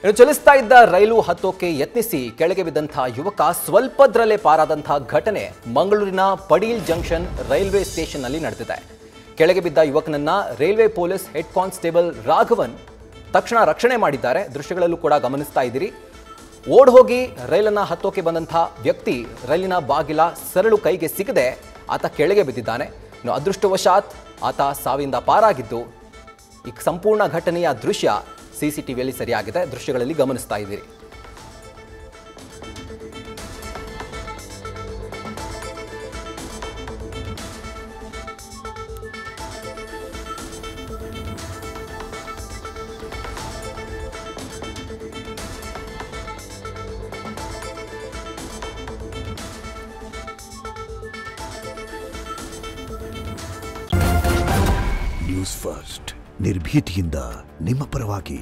ಇನ್ನು ಚಲಿಸ್ತಾ ಇದ್ದ ರೈಲು ಹತ್ತೋಕೆ ಯತ್ನಿಸಿ ಕೆಳಗೆ ಬಿದ್ದಂತಹ ಯುವಕ ಸ್ವಲ್ಪದ್ರಲ್ಲೇ ಪಾರಾದಂತಹ ಘಟನೆ ಮಂಗಳೂರಿನ ಪಡೀಲ್ ಜಂಕ್ಷನ್ ರೈಲ್ವೆ ಸ್ಟೇಷನ್ನಲ್ಲಿ ನಡೆದಿದೆ. ಕೆಳಗೆ ಬಿದ್ದ ಯುವಕನನ್ನ railway police head constable Raghavan ತಕ್ಷಣ ರಕ್ಷಣೆ ಮಾಡಿದ್ದಾರೆ. ದೃಶ್ಯಗಳಲ್ಲೂ ಕೂಡ ಗಮನಿಸ್ತಾ ಇದ್ದೀರಿ. ಓಡ್ ಹೋಗಿ ರೈಲನ್ನ ಹತ್ತೋಕೆ ಬಂದಂತಹ ವ್ಯಕ್ತಿ ರೈಲಿನ ಬಾಗಿಲ ಸರಳು ಕೈಗೆ ಸಿಗದೆ ಆತ ಕೆಳಗೆ ಬಿದ್ದಿದ್ದಾನೆ. ಇನ್ನು ಅದೃಷ್ಟವಶಾತ್ ಆತ ಸಾವಿಂದ ಪಾರಾಗಿದ್ದು ಈ ಸಂಪೂರ್ಣ ಘಟನೆಯ ದೃಶ್ಯ ಸಿಸಿಟಿವಿಯಲ್ಲಿ ಸರಿಯಾಗಿದೆ. ದೃಶ್ಯಗಳಲ್ಲಿ ಗಮನಿಸ್ತಾ ಇದ್ದೀರಿ. ನ್ಯೂಸ್ ಫಸ್ಟ್ ನಿರ್ಭೀತಿಯಿಂದ ನಿಮ್ಮ ಪರವಾಗಿ.